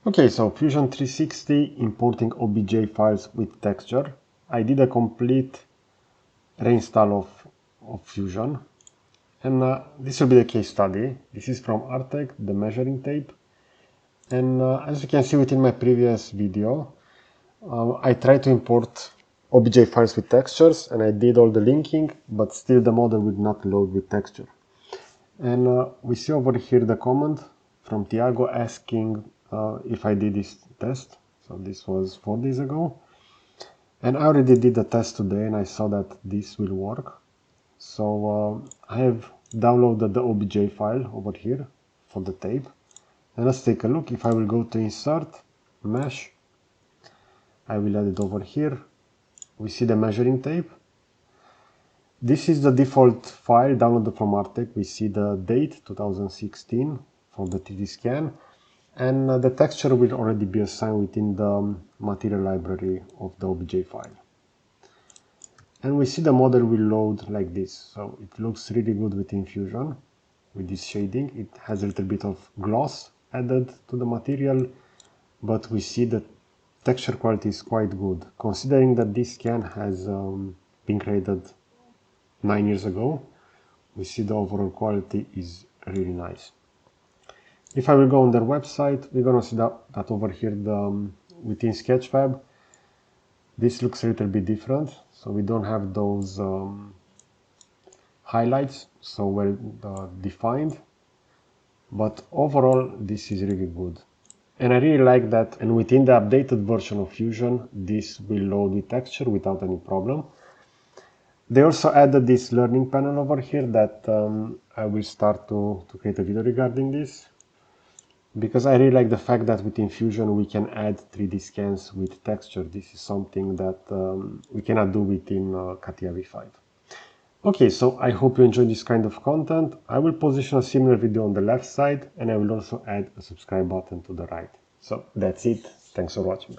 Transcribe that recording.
Okay, so Fusion 360 importing OBJ files with texture. I did a complete reinstall of Fusion, and this will be the case study. This is from Artec, the measuring tape, and as you can see within my previous video, I tried to import OBJ files with textures, and I did all the linking, but still the model would not load with texture. And we see over here the comment from Tiago asking if I did this test. So this was 4 days ago. And I already did the test today and I saw that this will work. So I have downloaded the OBJ file over here for the tape. And let's take a look. If I will go to insert, mesh, I will add it over here. We see the measuring tape. This is the default file downloaded from Artec. We see the date 2016 for the 3D scan, and the texture will already be assigned within the material library of the OBJ file. And we see the model will load like this. So it looks really good within Fusion with this shading. It has a little bit of gloss added to the material, but we see the texture quality is quite good, considering that this scan has been created 9 years ago. We see the overall quality is really nice. If I will go on their website, we're gonna see that over here within Sketchfab, this looks a little bit different. So we don't have those highlights so well defined, but overall this is really good. And I really like that, and within the updated version of Fusion, this will load with texture without any problem. They also added this learning panel over here that I will start to create a video regarding this, because I really like the fact that within Fusion we can add 3D scans with texture. This is something that we cannot do within CATIA V5. Okay, so I hope you enjoyed this kind of content. I will position a similar video on the left side, and I will also add a subscribe button to the right. So that's it. Thanks for watching.